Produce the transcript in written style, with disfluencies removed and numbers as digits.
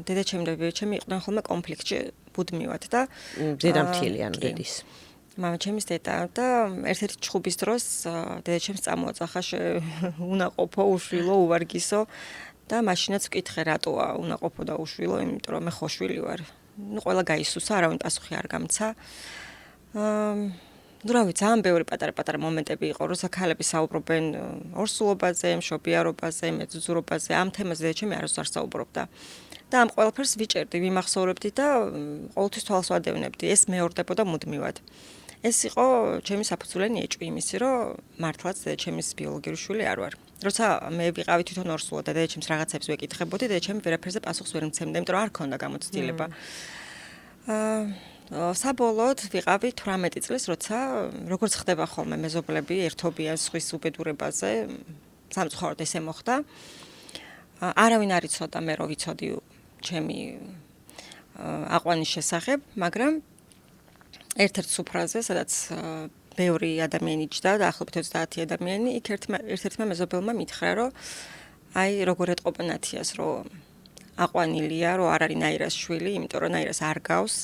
დედაჩემი და ბებიაჩემი იყვნენ ხოლმე კონფლიქტში ბუდმივად და დედამთილი ანუ დედის. მამაჩემის დედა და ერთ-ერთი ჩხუბის დროს დედაჩემს წამოაწახა უნაყოფო, უშვილო, უვარგისო და მაშინაც ვკითხე რატოა უნაყოფო და უშვილო, იმიტომ რომ მე ხო შვილი ვარ. ნუ ყველა გაისუსა, არავინ პასუხი არ გამცა. ნუ რა ვიცი, ძალიან ბევრი პატარა-პატარა მომენტები იყო, როცა ქალები საუბრობენ ორსულობაზე, მშობიარობაზე, მეძუძურობაზე, ამ თემაზე დედაჩემი არასდროს არ საუბრობდა. და ამ ყველაფერს ვიჭერდი, ვიმახსოვრებდი და ყოველთვის თვალს ვადევნებდი, ეს მეორდებოდა მუდმივად. ეს იყო ჩემი საფუძვლიანი ეჭვი იმისი, რომ მართლაც დედაჩემის ბიოლოგიური შვილი არ ვარ. როცა მე ვიყავი თვითონ ორსულო და დედაჩემს რაღაცებს ვეკითხებოდი, დედაჩემი ვერაფერზე პასუხს ვერ მცემდა, იმიტომ რომ არ ქონდა გამოცდილება. საბოლოოდ ვიყავი 18 წლის, როცა როგორც ხდება ხოლმე მეზობლები ერთობიან სხვის უბედურებაზე, სამწუხაროდ ესე მოხდა. არავინ არ იცოდა მე რო ვიცოდი ჩემი აყვანის შესახებ, მაგრამ ერთ-ერთ სუფრაზე, სადაც ბევრი ადამიანი იჯდა, დაახლოებით 30 ადამიანი, იქ ერთ-ერთმა მეზობელმა მითხრა, რომ აი როგორ ეტყობენ ათიას, რომ აყვანილია, რომ არ არის ნაირას შვილი, იმიტომ რომ ნაირას არ გავს.